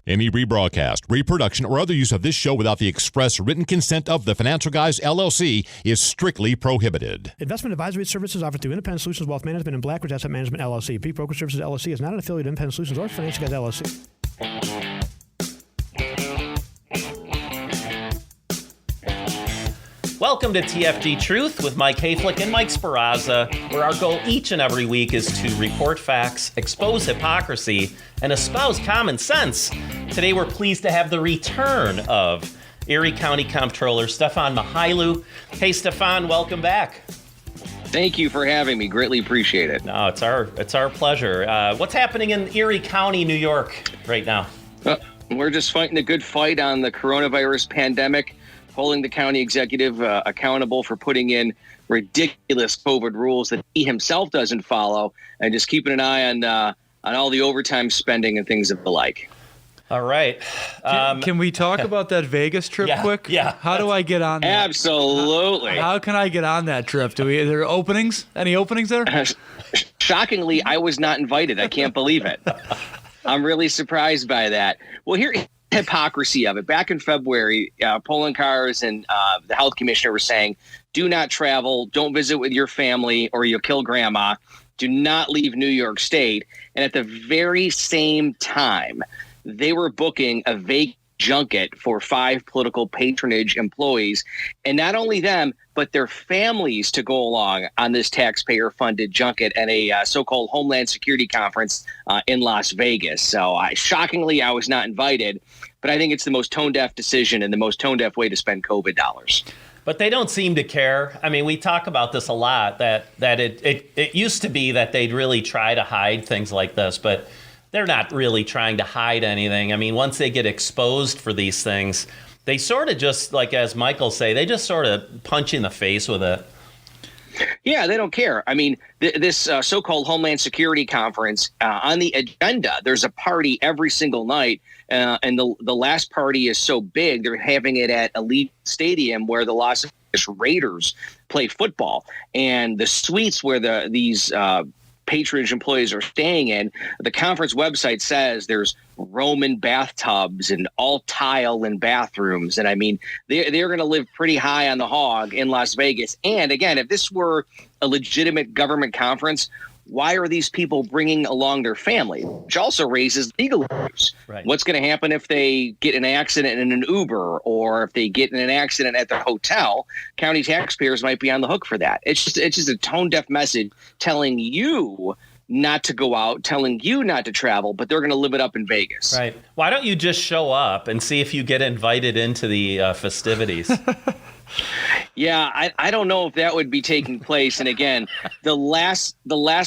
Any rebroadcast, reproduction, or other use of this show without the express written consent of the Financial Guys, LLC is strictly prohibited. Investment advisory services offered through Independent Solutions Wealth Management and Blackridge Asset Management, LLC. Peak Broker Services, LLC is not an affiliate of Independent Solutions or Financial Guys, LLC. Welcome to TFG Truth with Mike Hayflick and Mike Sparazza, where our goal each and every week is to report facts, expose hypocrisy, and espouse common sense. Today we're pleased to have the return of Erie County Comptroller Stefan Mychajliw. Hey Stefan, welcome back. Thank you for having me. Greatly appreciate it. No, it's our pleasure. What's happening in Erie County, New York right now? We're just fighting a good fight on the coronavirus pandemic, holding the county executive accountable for putting in ridiculous COVID rules that he himself doesn't follow, and just keeping an eye on all the overtime spending and things of the like. All right. Can we talk about that Vegas trip quick? Yeah. How do I get on that? Absolutely. How can I get on that trip? Are there openings? Any openings there? Shockingly, I was not invited. I can't believe it. I'm really surprised by that. Well, here's the hypocrisy of it. Back in February, polling cars and the health commissioner were saying, do not travel, don't visit with your family, or you'll kill grandma. Do not leave New York State. And at the very same time, they were booking a Vegas junket for 5 political patronage employees, and not only them, but their families to go along on this taxpayer-funded junket at a so-called Homeland Security conference in Las Vegas. So shockingly, I was not invited, but I think it's the most tone-deaf decision and the most tone-deaf way to spend COVID dollars. But they don't seem to care. I mean, we talk about this a lot, that it used to be that they'd really try to hide things like this, but they're not really trying to hide anything. I mean, once they get exposed for these things, they sort of just, like as Michael say, they just sort of punch you in the face with it. Yeah, they don't care. I mean, this so-called Homeland Security conference, on the agenda, there's a party every single night. And the last party is so big, they're having it at Elite Stadium where the Las Vegas Raiders play football. And the suites where these patronage employees are staying in, the conference website says there's Roman bathtubs and all tile in bathrooms. And I mean, they're going to live pretty high on the hog in Las Vegas. And again, if this were a legitimate government conference, why are these people bringing along their family? Which also raises legal issues. Right. What's going to happen if they get in an accident in an Uber, or if they get in an accident at the hotel? County taxpayers might be on the hook for that. It's just a tone-deaf message telling you not to go out, telling you not to travel, but they're going to live it up in Vegas. Right. Why don't you just show up and see if you get invited into the festivities? Yeah, I don't know if that would be taking place. And again, the last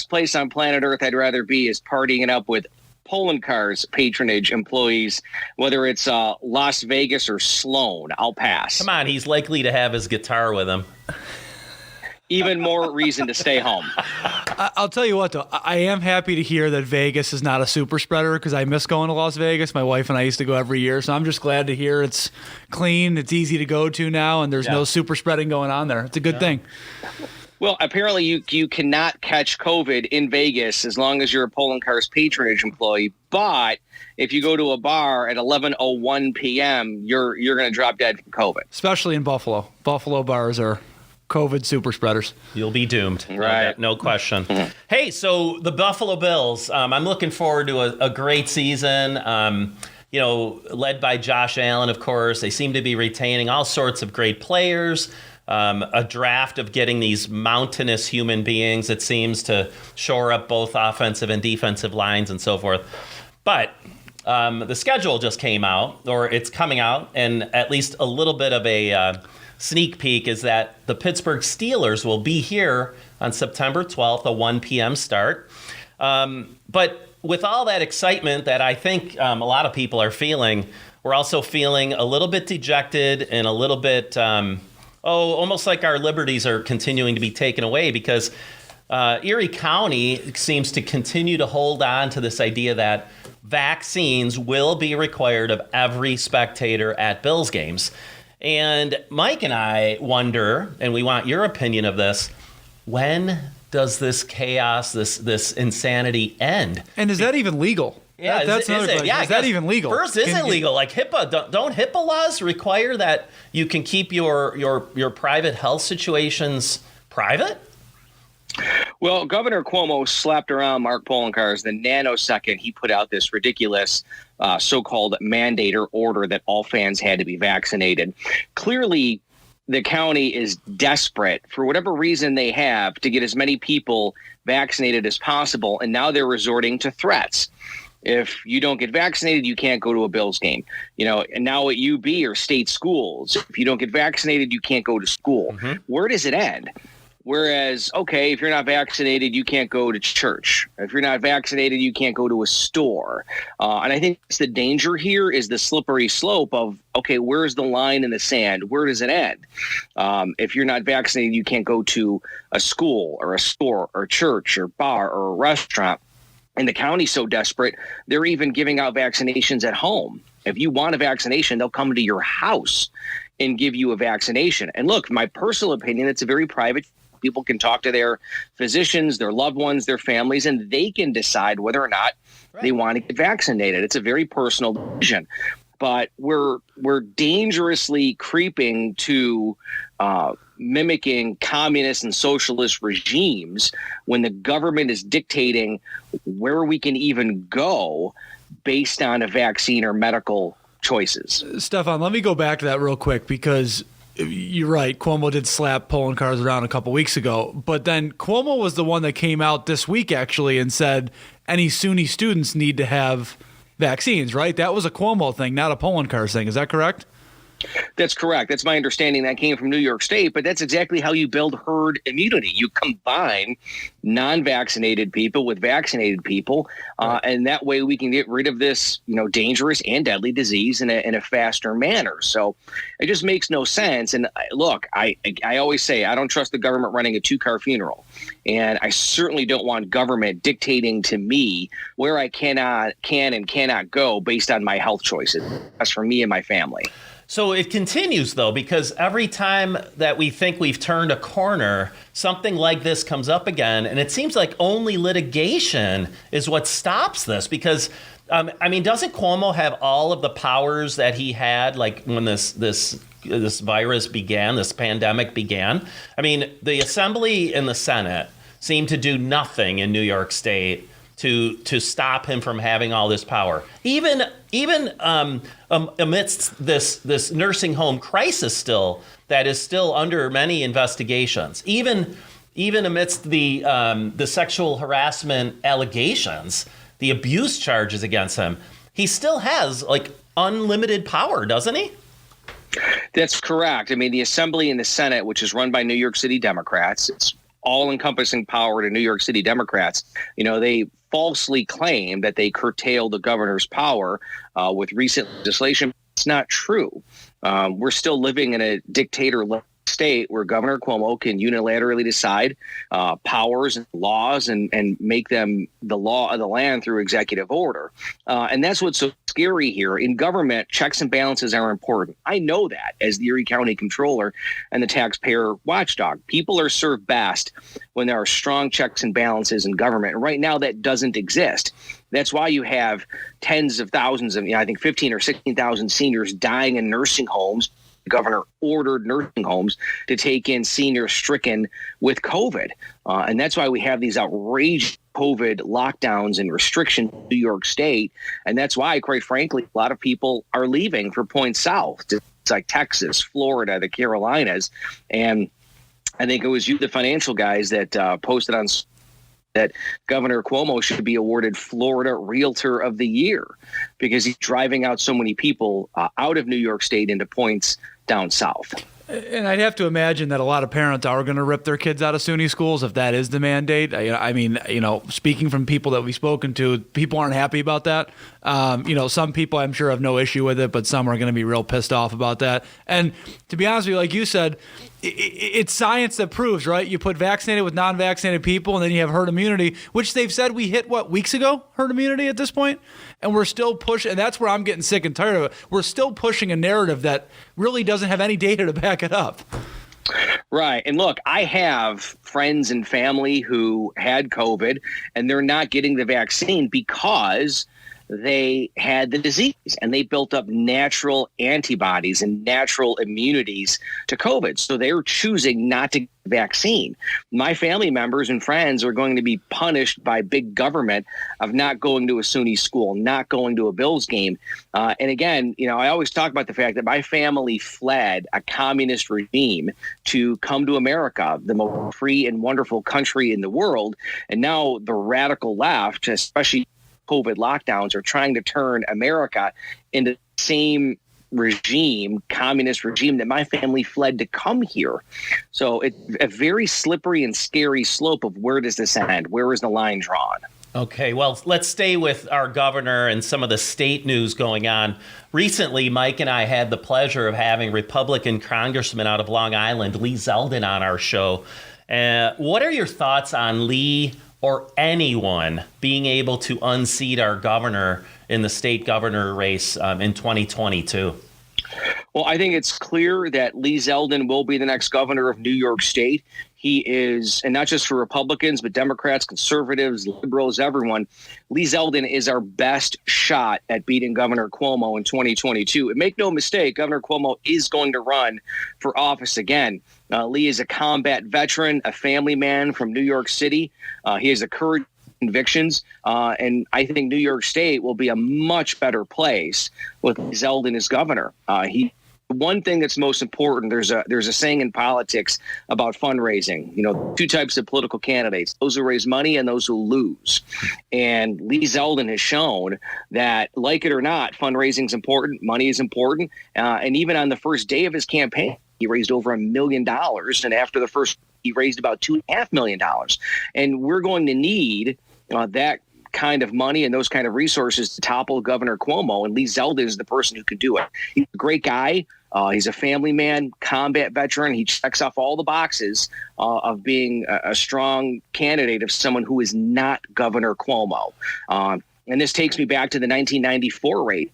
place on planet Earth I'd rather be is partying it up with polling cars patronage employees, whether it's Las Vegas or Sloan. I'll pass. Come on, he's likely to have his guitar with him. Even more reason to stay home. I'll tell you what, though. I am happy to hear that Vegas is not a super spreader, because I miss going to Las Vegas. My wife and I used to go every year, so I'm just glad to hear it's clean, it's easy to go to now, and there's no super spreading going on there. It's a good thing. Well, apparently you cannot catch COVID in Vegas as long as you're a polling car's patronage employee. But if you go to a bar at 11:01 p.m., you're going to drop dead from COVID. Especially in Buffalo. Buffalo bars are COVID super spreaders. You'll be doomed. Right. No question. Hey, so the Buffalo Bills, I'm looking forward to a great season. Led by Josh Allen, of course. They seem to be retaining all sorts of great players. A draft of getting these mountainous human beings, it seems, to shore up both offensive and defensive lines and so forth. But the schedule just came out, or it's coming out, and at least a little bit of a sneak peek is that the Pittsburgh Steelers will be here on September 12th, a 1 p.m. start. But with all that excitement that I think a lot of people are feeling, we're also feeling a little bit dejected and a little bit, almost like our liberties are continuing to be taken away, because Erie County seems to continue to hold on to this idea that vaccines will be required of every spectator at Bills games. And Mike and I wonder, and we want your opinion of this, when does this chaos, this insanity end? And is that even legal? Yeah, that's another question. Yeah, is that even legal? First, is it legal? Like HIPAA, don't HIPAA laws require that you can keep your private health situations private? Well, Governor Cuomo slapped around Mark Poloncarz the nanosecond he put out this ridiculous so-called mandate or order that all fans had to be vaccinated. Clearly, the county is desperate for whatever reason they have to get as many people vaccinated as possible, and now they're resorting to threats. If you don't get vaccinated, you can't go to a Bills game. And now at UB or state schools, if you don't get vaccinated, you can't go to school. Mm-hmm. Where does it end? Whereas, okay, if you're not vaccinated, you can't go to church. If you're not vaccinated, you can't go to a store. And I think the danger here is the slippery slope of, okay, where's the line in the sand? Where does it end? If you're not vaccinated, you can't go to a school or a store or church or bar or a restaurant. And the county's so desperate, they're even giving out vaccinations at home. If you want a vaccination, they'll come to your house and give you a vaccination. And look, my personal opinion, it's a very private. People can talk to their physicians, their loved ones, their families, and they can decide whether or not they want to get vaccinated. It's a very personal decision. But we're dangerously creeping to mimicking communist and socialist regimes when the government is dictating where we can even go based on a vaccine or medical choices. Stefan, let me go back to that real quick because you're right. Cuomo did slap Poloncarz around a couple weeks ago, but then Cuomo was the one that came out this week actually and said any SUNY students need to have vaccines, right? That was a Cuomo thing, not a Poloncarz thing. Is that correct? That's correct. That's my understanding. That came from New York State, but that's exactly how you build herd immunity. You combine non-vaccinated people with vaccinated people, and that way we can get rid of this, dangerous and deadly disease in a faster manner. So it just makes no sense. And look, I always say I don't trust the government running a 2-car funeral, and I certainly don't want government dictating to me where I can and cannot go based on my health choices. That's for me and my family. So it continues, though, because every time that we think we've turned a corner, something like this comes up again. And it seems like only litigation is what stops this. Because, doesn't Cuomo have all of the powers that he had, like when this virus began, this pandemic began? The Assembly and the Senate seem to do nothing in New York State to stop him from having all this power. Even amidst this nursing home crisis still that is still under many investigations, even amidst the sexual harassment allegations, the abuse charges against him, he still has unlimited power, doesn't he? That's correct. The Assembly and the Senate, which is run by New York City Democrats, it's all-encompassing power to New York City Democrats. They falsely claim that they curtail the governor's power with recent legislation. It's not true. We're still living in a dictator state where Governor Cuomo can unilaterally decide powers and laws and make them the law of the land through executive order. And that's what's so scary here. In government, checks and balances are important. I know that as the Erie County Controller and the taxpayer watchdog. People are served best when there are strong checks and balances in government. And right now that doesn't exist. That's why you have tens of thousands of, I think 15 or 16,000 seniors dying in nursing homes. The governor ordered nursing homes to take in seniors stricken with COVID. And that's why we have these outrageous COVID lockdowns and restrictions in New York State. And that's why, quite frankly, a lot of people are leaving for points south. It's like Texas, Florida, the Carolinas. And I think it was you, the financial guys, that posted on that Governor Cuomo should be awarded Florida Realtor of the Year because he's driving out so many people out of New York State into points down south. And I'd have to imagine that a lot of parents are going to rip their kids out of SUNY schools if that is the mandate. Speaking from people that we've spoken to, people aren't happy about that. Some people I'm sure have no issue with it, but some are going to be real pissed off about that. And to be honest with you, like you said, it's science that proves, right? You put vaccinated with non-vaccinated people, and then you have herd immunity, which they've said we hit, weeks ago, herd immunity at this point? And we're still pushing, and that's where I'm getting sick and tired of it. We're still pushing a narrative that really doesn't have any data to back it up. Right. And look, I have friends and family who had COVID, and they're not getting the vaccine because they had the disease and they built up natural antibodies and natural immunities to COVID. So they were choosing not to get the vaccine. My family members and friends are going to be punished by big government of not going to a SUNY school, not going to a Bills game. And again, I always talk about the fact that my family fled a communist regime to come to America, the most free and wonderful country in the world. And now the radical left, especially COVID lockdowns, are trying to turn America into the same regime, communist regime, that my family fled to come here. So it's a very slippery and scary slope of where does this end? Where is the line drawn? Okay, well, let's stay with our governor and some of the state news going on. Recently, Mike and I had the pleasure of having Republican Congressman out of Long Island, Lee Zeldin, on our show. What are your thoughts on Lee or anyone being able to unseat our governor in the state governor race in 2022? Well, I think it's clear that Lee Zeldin will be the next governor of New York State. He is, and not just for Republicans, but Democrats, conservatives, liberals, everyone. Lee Zeldin is our best shot at beating Governor Cuomo in 2022. And make no mistake, Governor Cuomo is going to run for office again. Lee is a combat veteran, a family man from New York City. He has a courage, convictions, and I think New York State will be a much better place with Lee Zeldin as governor. One thing that's most important, there's a saying in politics about fundraising. Two types of political candidates: those who raise money and those who lose. And Lee Zeldin has shown that, like it or not, fundraising is important, money is important, and even on the first day of his campaign, he raised over $1 million, and after the first, he raised about $2.5 million. And we're going to need that kind of money and those kind of resources to topple Governor Cuomo, and Lee Zeldin is the person who could do it. He's a great guy. He's a family man, combat veteran. He checks off all the boxes of being a strong candidate of someone who is not Governor Cuomo. And this takes me back to the 1994 race.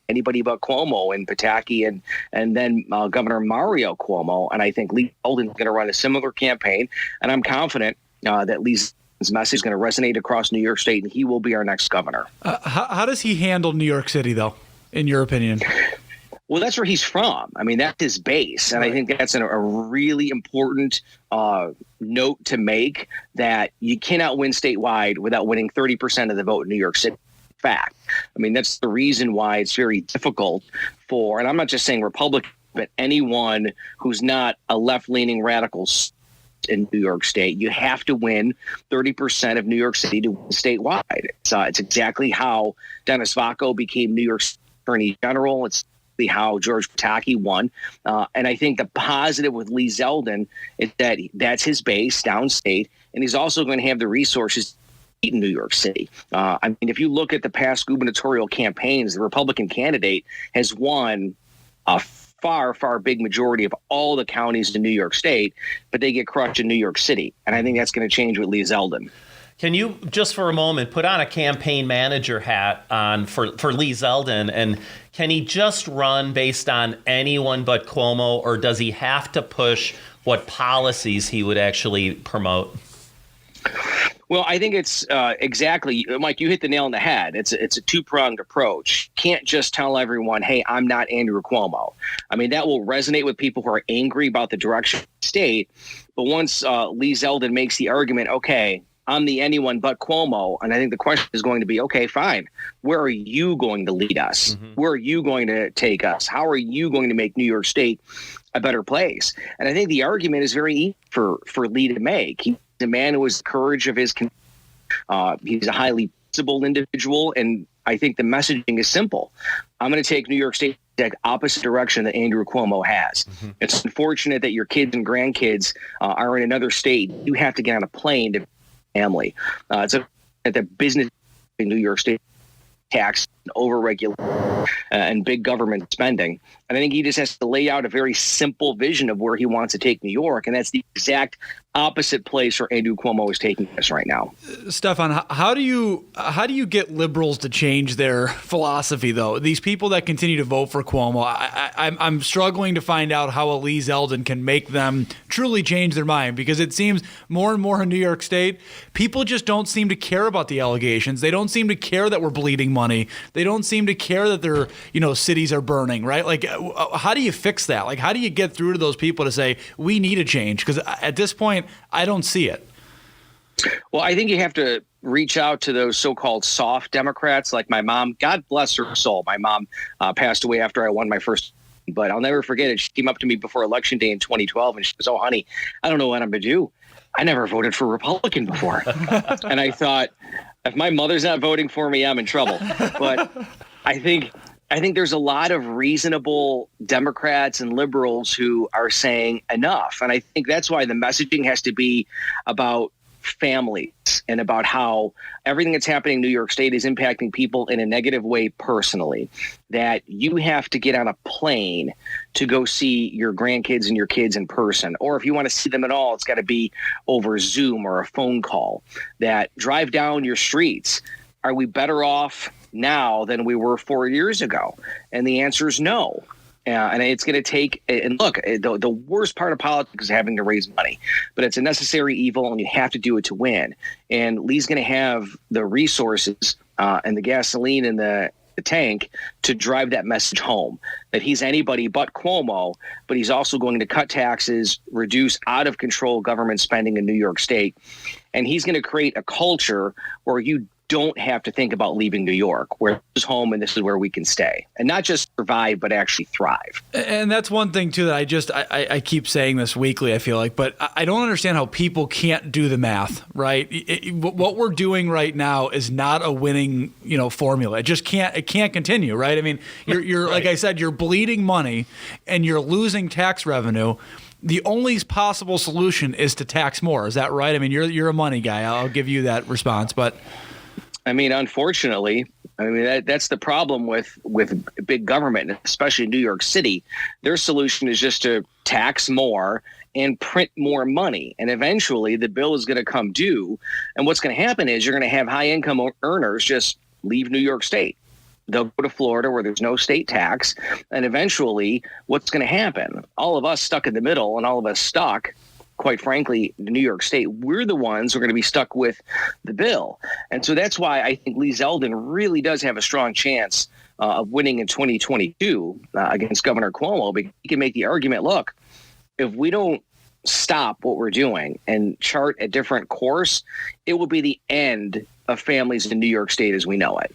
Anybody but Cuomo and Pataki and then Governor Mario Cuomo. And I think Lee Zeldin is going to run a similar campaign. And I'm confident that Lee's message is going to resonate across New York State, and he will be our next governor. How does he handle New York City, though, in your opinion? Well, that's where he's from. I mean, that's his base. And I think that's a really important note to make, that you cannot win statewide without winning 30% of the vote in New York City. Fact. I mean, that's the reason why it's very difficult for, and I'm not just saying Republican, but anyone who's not a left-leaning radical in New York State. You have to win 30% of New York City to win statewide. It's exactly how Dennis Vacco became New York's Attorney General. It's how George Pataki won. And I think the positive with Lee Zeldin is that that's his base downstate, and he's also going to have the resources in New York City. I mean, if you look at the past gubernatorial campaigns, the Republican candidate has won a far big majority of all the counties in New York State, but they get crushed in New York City. And I think that's going to change with Lee Zeldin. Can you, just for a moment, put on a campaign manager hat on for Lee Zeldin, and can he just run based on anyone but Cuomo, or does he have to push what policies he would actually promote? Well, I think it's exactly, Mike, you hit the nail on the head. It's a two-pronged approach. You can't just tell everyone, hey, I'm not Andrew Cuomo. I mean, that will resonate with people who are angry about the direction of the state. But once Lee Zeldin makes the argument, okay, I'm the anyone but Cuomo, and I think the question is going to be, okay, fine, where are you going to lead us? Mm-hmm. Where are you going to take us? How are you going to make New York State a better place? And I think the argument is very easy for Lee to make. He's a man who has the courage of his he's a highly principled individual, and I think the messaging is simple. I'm going to take New York State the opposite direction that Andrew Cuomo has. Mm-hmm. It's unfortunate that your kids and grandkids are in another state. You have to get on a plane to family. It's the business in New York State tax and overregulation and big government spending. And I think he just has to lay out a very simple vision of where he wants to take New York. And that's the exact opposite place where Andrew Cuomo is taking us right now. Stefan, how do you get liberals to change their philosophy, though? These people that continue to vote for Cuomo, I'm struggling to find out how Lee Zeldin can make them truly change their mind, because it seems more and more in New York State, people just don't seem to care about the allegations. They don't seem to care that we're bleeding money. They don't seem to care that their cities are burning, right? Like, how do you fix that? Like, how do you get through to those people to say, we need a change? Because at this point, I don't see it. Well, I think you have to reach out to those so-called soft Democrats like my mom. God bless her soul. My mom passed away after I won my first, but I'll never forget it. She came up to me before Election Day in 2012 and she goes, "Oh, honey, I don't know what I'm going to do. I never voted for Republican before." And I thought, if my mother's not voting for me, I'm in trouble. But I think there's a lot of reasonable Democrats and liberals who are saying enough. And I think that's why the messaging has to be about families and about how everything that's happening in New York State is impacting people in a negative way personally, that you have to get on a plane to go see your grandkids and your kids in person. Or if you want to see them at all, it's got to be over Zoom or a phone call. That drive down your streets. Are we better off now than we were 4 years ago? And the answer is no. And it's going to take, and look, the worst part of politics is having to raise money, but it's a necessary evil and you have to do it to win. And Lee's going to have the resources and the gasoline in the tank to drive that message home, that he's anybody but Cuomo, but he's also going to cut taxes, reduce out of control government spending in New York State. And he's going to create a culture where you don't have to think about leaving New York, where this is home and this is where we can stay, and not just survive, but actually thrive. And that's one thing too that I keep saying this weekly, I feel like, but I don't understand how people can't do the math, right? What we're doing right now is not a winning, formula. It can't continue, right? I mean, you're right. Like I said, you're bleeding money and you're losing tax revenue. The only possible solution is to tax more. Is that right? I mean, you're a money guy. I'll give you that response, but I mean, unfortunately, that's the problem with big government, especially in New York City. Their solution is just to tax more and print more money. And eventually the bill is going to come due. And what's going to happen is you're going to have high income earners just leave New York State. They'll go to Florida where there's no state tax. And eventually what's going to happen? All of us stuck in the middle and all of us stuck, quite frankly, in New York State, we're the ones who are going to be stuck with the bill. And so that's why I think Lee Zeldin really does have a strong chance of winning in 2022 against Governor Cuomo. But he can make the argument, look, if we don't stop what we're doing and chart a different course, it will be the end of families in New York State as we know it.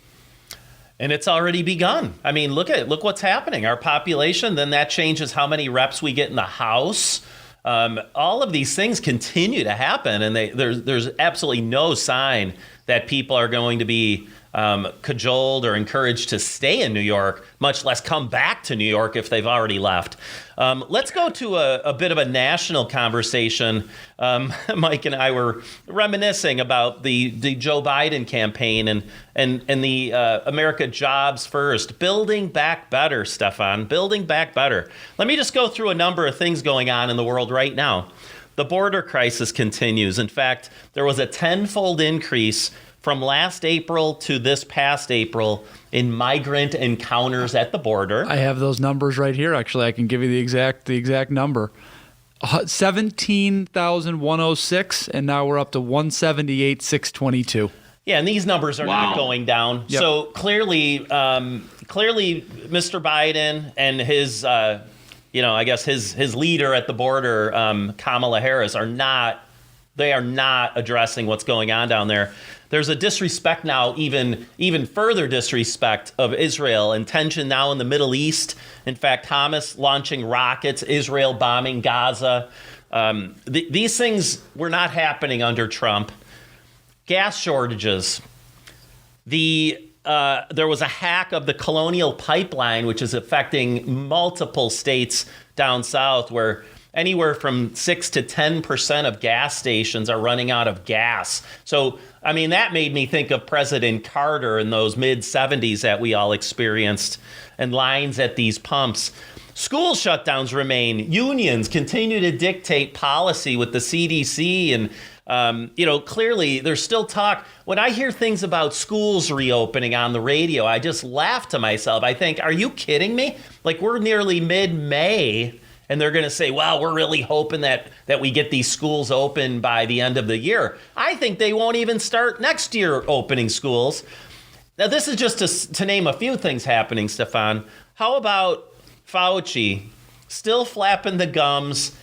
And it's already begun. I mean, look what's happening. Our population, then that changes how many reps we get in the House. All of these things continue to happen, and there's absolutely no sign that people are going to be cajoled or encouraged to stay in New York, much less come back to New York if they've already left. Let's go to a bit of a national conversation. Mike and I were reminiscing about the Joe Biden campaign and the America Jobs First, Building Back Better, Stefan, Building Back Better. Let me just go through a number of things going on in the world right now. The border crisis continues. In fact, there was a tenfold increase from last April to this past April in migrant encounters at the border. I have those numbers right here. Actually, I can give you the exact number. 17,106, and now we're up to 178,622. Yeah, and these numbers are not going down. Yep. So clearly, Mr. Biden and his, I guess his leader at the border, Kamala Harris, are not addressing what's going on down there. There's a disrespect now, even further disrespect of Israel, and tension now in the Middle East. In fact, Hamas launching rockets, Israel bombing Gaza. These things were not happening under Trump. Gas shortages. There was a hack of the Colonial Pipeline, which is affecting multiple states down south, where anywhere from 6 to 10% of gas stations are running out of gas. So, I mean, that made me think of President Carter in those mid-'70s that we all experienced, and lines at these pumps. School shutdowns remain. Unions continue to dictate policy with the CDC. And, clearly there's still talk. When I hear things about schools reopening on the radio, I just laugh to myself. I think, are you kidding me? Like, we're nearly mid-May, and they're going to say, well, we're really hoping that we get these schools open by the end of the year. I think they won't even start next year opening schools. Now, this is just to name a few things happening, Stefan. How about Fauci still flapping the gums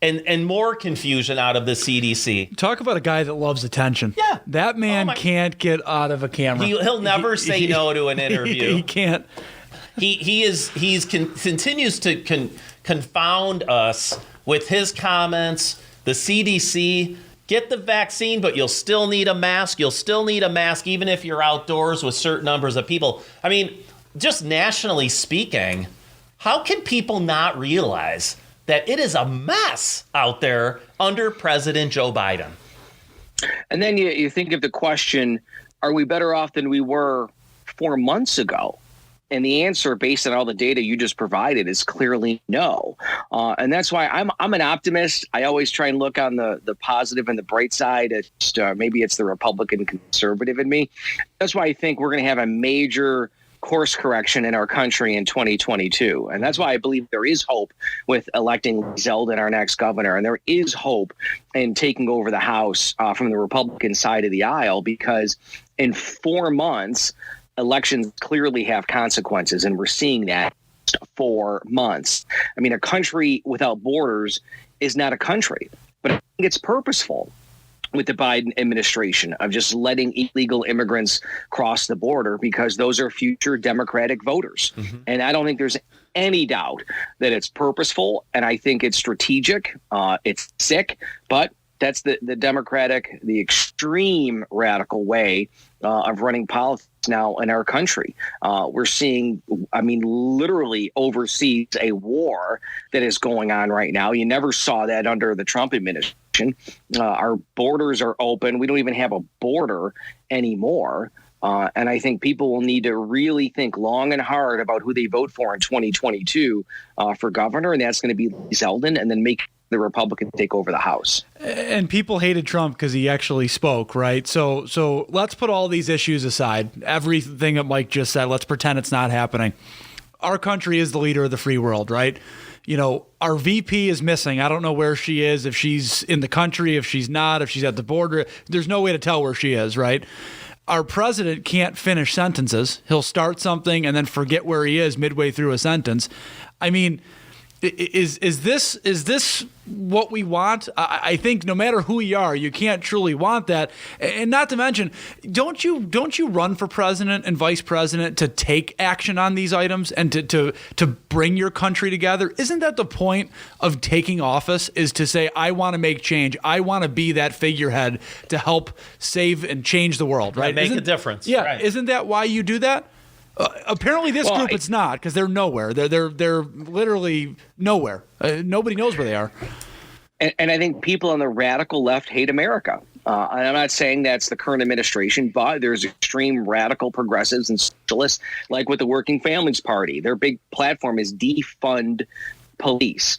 and more confusion out of the CDC? Talk about a guy that loves attention. Yeah. That man can't get out of a camera. He'll never say no to an interview. He can't. He continues to confound us with his comments. The CDC, get the vaccine, but you'll still need a mask. You'll still need a mask even if you're outdoors with certain numbers of people. I mean, just nationally speaking, how can people not realize that it is a mess out there under President Joe Biden? And then you think of the question, are we better off than we were 4 months ago? And the answer, based on all the data you just provided, is clearly no. And that's why I'm an optimist. I always try and look on the positive and the bright side. Maybe it's the Republican conservative in me. That's why I think we're going to have a major course correction in our country in 2022. And that's why I believe there is hope with electing Lee Zeldin, our next governor. And there is hope in taking over the House from the Republican side of the aisle, because in 4 months, elections clearly have consequences. And we're seeing that 4 months. I mean, a country without borders is not a country, but I think it's purposeful with the Biden administration of just letting illegal immigrants cross the border, because those are future Democratic voters. Mm-hmm. And I don't think there's any doubt that it's purposeful. And I think it's strategic. It's sick, but that's the Democratic, the extreme radical way of running politics now in our country. We're seeing, literally overseas, a war that is going on right now. You never saw that under the Trump administration. Our borders are open. We don't even have a border anymore. And I think people will need to really think long and hard about who they vote for in 2022 for governor. And that's going to be Lee Zeldin, and then make the Republicans take over the House. And people hated Trump because he actually spoke, right? So let's put all these issues aside. Everything that Mike just said, let's pretend it's not happening. Our country is the leader of the free world, right? You know, our VP is missing. I don't know where she is, if she's in the country, if she's not, if she's at the border. There's no way to tell where she is, right? Our president can't finish sentences. He'll start something and then forget where he is midway through a sentence. I mean, is this what we want? I think no matter who you are, you can't truly want that. And not to mention, don't you run for president and vice president to take action on these items and to bring your country together? Isn't that the point of taking office, is to say, I want to make change. I want to be that figurehead to help save and change the world, right? Make a difference. Yeah. Right. Isn't that why you do that? Apparently this group, it's not, because they're nowhere. They're literally nowhere. Nobody knows where they are. And I think people on the radical left hate America. And I'm not saying that's the current administration, but there's extreme radical progressives and socialists, like with the Working Families Party. Their big platform is defund police.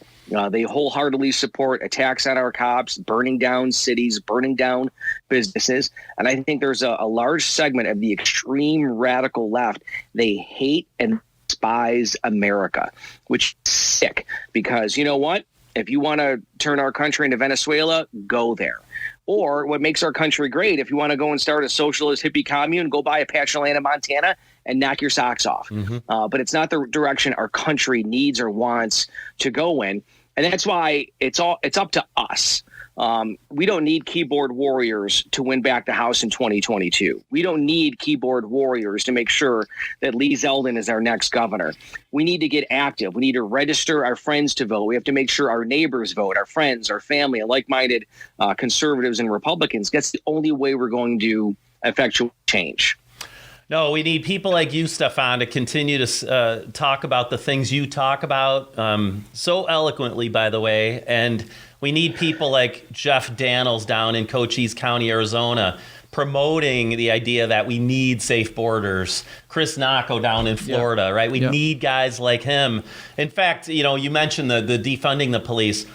They wholeheartedly support attacks on our cops, burning down cities, burning down businesses. And I think there's a large segment of the extreme radical left. They hate and despise America, which is sick, because you know what? If you want to turn our country into Venezuela, go there. Or what makes our country great, if you want to go and start a socialist hippie commune, go buy a patch of land in Montana and knock your socks off. Mm-hmm. But it's not the direction our country needs or wants to go in. And that's why it's up to us. We don't need keyboard warriors to win back the House in 2022. We don't need keyboard warriors to make sure that Lee Zeldin is our next governor. We need to get active. We need to register our friends to vote. We have to make sure our neighbors vote, our friends, our family, and like-minded conservatives and Republicans. That's the only way we're going to effectuate change. No, we need people like you, Stefan, to continue to talk about the things you talk about so eloquently, by the way. And we need people like Jeff Daniels down in Cochise County, Arizona, promoting the idea that we need safe borders. Chris Nacco down in Florida, right? We need guys like him. In fact, you mentioned the defunding the police.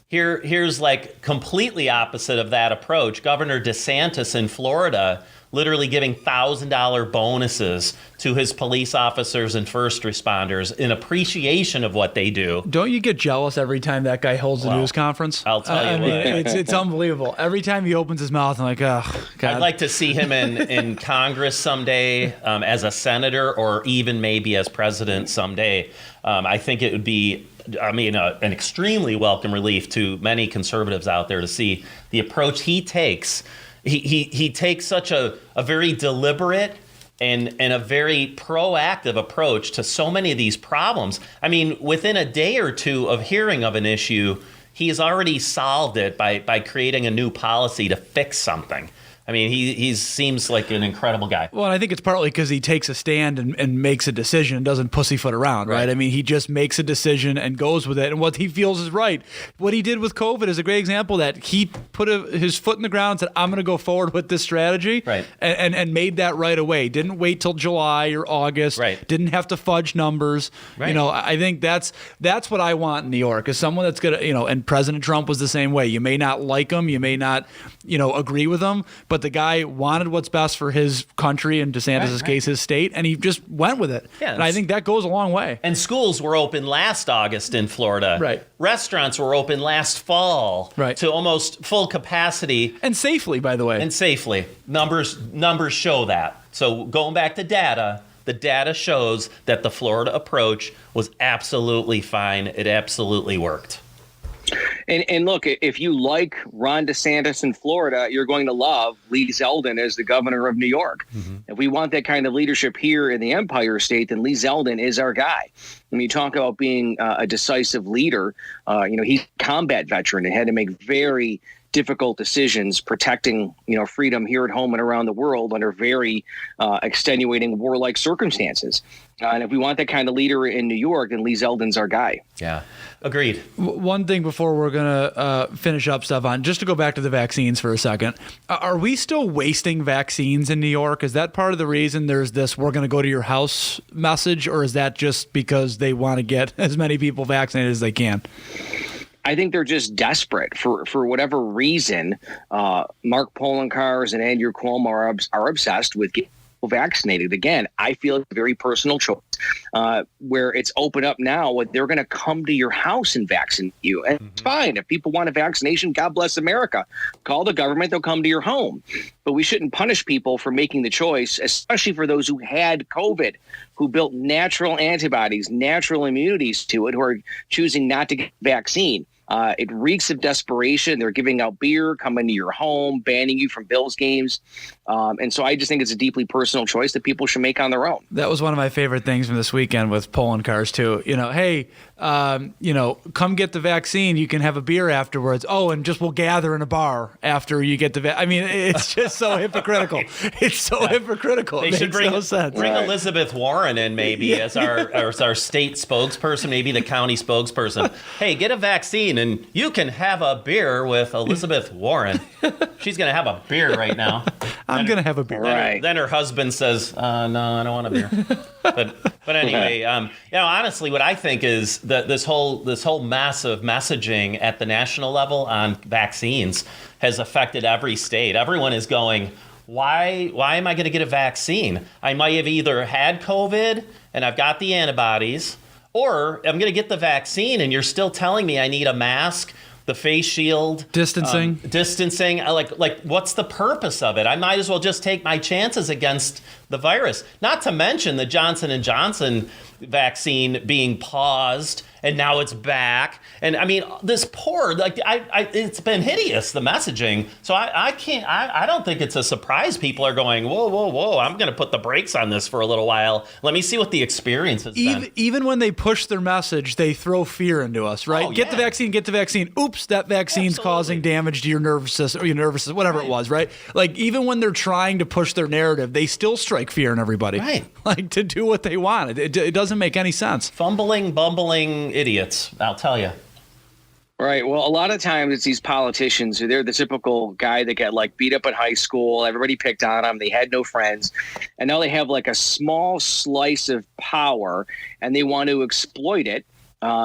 Here's like completely opposite of that approach. Governor DeSantis in Florida literally giving $1,000 bonuses to his police officers and first responders in appreciation of what they do. Don't you get jealous every time that guy holds a news conference? I'll tell you what. It's unbelievable. Every time he opens his mouth, I'm like, oh, God. I'd like to see him in Congress someday as a senator or even maybe as president someday. I think it would be an extremely welcome relief to many conservatives out there to see the approach he takes. He takes such a very deliberate and a very proactive approach to so many of these problems. I mean, within a day or two of hearing of an issue, he has already solved it by creating a new policy to fix something. I mean, he seems like an incredible guy. Well, and I think it's partly because he takes a stand and makes a decision and doesn't pussyfoot around, right? I mean, he just makes a decision and goes with it, and what he feels is right. What he did with COVID is a great example that he put his foot in the ground and said, I'm going to go forward with this strategy, right. and made that right away. Didn't wait till July or August. Right. Didn't have to fudge numbers. Right. I think that's what I want in New York, is someone that's going to, and President Trump was the same way. You may not like him, you may not, agree with him, but the guy wanted what's best for his country, in DeSantis' case, his state, and he just went with it. Yeah, and I think that goes a long way. And schools were open last August in Florida. Right. Restaurants were open last fall to almost full capacity. And safely, by the way. And safely. Numbers show that. So going back to data, the data shows that the Florida approach was absolutely fine. It absolutely worked. And look, if you like Ron DeSantis in Florida, you're going to love Lee Zeldin as the governor of New York. Mm-hmm. If we want that kind of leadership here in the Empire State, then Lee Zeldin is our guy. When you talk about being a decisive leader, he's a combat veteran and had to make very difficult decisions protecting, freedom here at home and around the world under very extenuating warlike circumstances. And if we want that kind of leader in New York, then Lee Zeldin's our guy. Yeah, agreed. One thing before we're going to finish up, Stefan, just to go back to the vaccines for a second. Are we still wasting vaccines in New York? Is that part of the reason there's this we're going to go to your house message, or is that just because they want to get as many people vaccinated as they can? I think they're just desperate for whatever reason. Mark Poloncarz and Andrew Cuomo are obsessed with getting people vaccinated. Again, I feel it's a very personal choice where it's open up now. They're going to come to your house and vaccinate you. And it's fine. If people want a vaccination, God bless America. Call the government. They'll come to your home. But we shouldn't punish people for making the choice, especially for those who had COVID, who built natural antibodies, natural immunities to it, who are choosing not to get the vaccine. It reeks of desperation. They're giving out beer, coming to your home, banning you from Bills games. And so I just think it's a deeply personal choice that people should make on their own. That was one of my favorite things from this weekend with Poloncarz too. Hey, come get the vaccine. You can have a beer afterwards. Oh, and we'll gather in a bar after you get the vaccine. I mean, it's just so hypocritical. It's so hypocritical. They it should makes bring no sense. Bring Elizabeth Warren in maybe as our state spokesperson, maybe the county spokesperson. Hey, get a vaccine and you can have a beer with Elizabeth Warren. She's going to have a beer right now. I'm going to have a beer. Right. Then her husband says, no, I don't want a beer. But anyway, honestly, what I think is that this whole massive messaging at the national level on vaccines has affected every state. Everyone is going, why am I going to get a vaccine? I might have either had COVID and I've got the antibodies, or I'm going to get the vaccine and you're still telling me I need a mask, the face shield, distancing. Like what's the purpose of it? I might as well just take my chances against the virus. Not to mention the Johnson & Johnson vaccine being paused, and now it's back. And I mean, this poor, like, it's been hideous, the messaging. So I don't think it's a surprise people are going, whoa, I'm going to put the brakes on this for a little while. Let me see what the experience has been. Even when they push their message, they throw fear into us, right? Oh, Get the vaccine. Oops, that vaccine's causing damage to your nervous system, whatever it was, right? Like, even when they're trying to push their narrative, they still strike fear in everybody. Right. Like, to do what they want. It doesn't make any sense. Fumbling, bumbling idiots, I'll tell you. Right. Well, a lot of times it's these politicians who they're the typical guy that got like beat up in high school. Everybody picked on them. They had no friends. And now they have like a small slice of power and they want to exploit it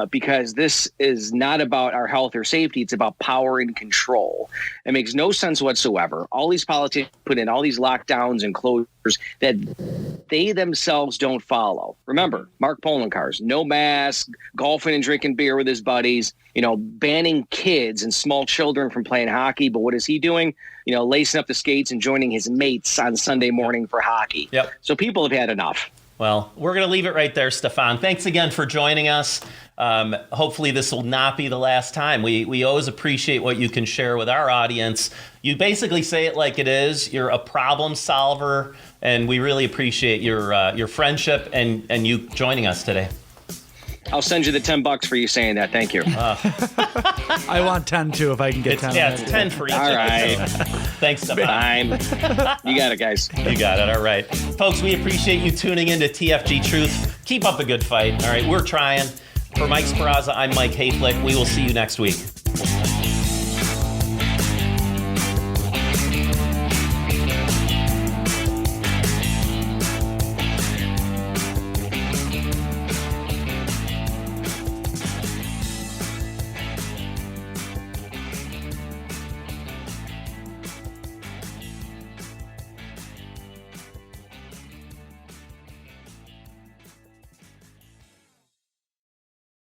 because this is not about our health or safety. It's about power and control. It makes no sense whatsoever. All these politicians put in all these lockdowns and closures that they themselves don't follow. Remember, Mark Poloncarz, no mask, golfing and drinking beer with his buddies, banning kids and small children from playing hockey. But what is he doing? Lacing up the skates and joining his mates on Sunday morning for hockey. Yep. So people have had enough. Well, we're going to leave it right there, Stefan. Thanks again for joining us. Hopefully this will not be the last time. We always appreciate what you can share with our audience. You basically say it like it is. You're a problem solver, and we really appreciate your friendship and you joining us today. I'll send you the $10 for you saying that. Thank you. I want 10 too if I can get 10. Yeah, it's 10 for each. All right. Thanks, Stefan. You got it, guys. You got it. All right. Folks, we appreciate you tuning in to TFG Truth. Keep up the good fight. All right, we're trying. For Mike Speraza, I'm Mike Hayflick. We will see you next week.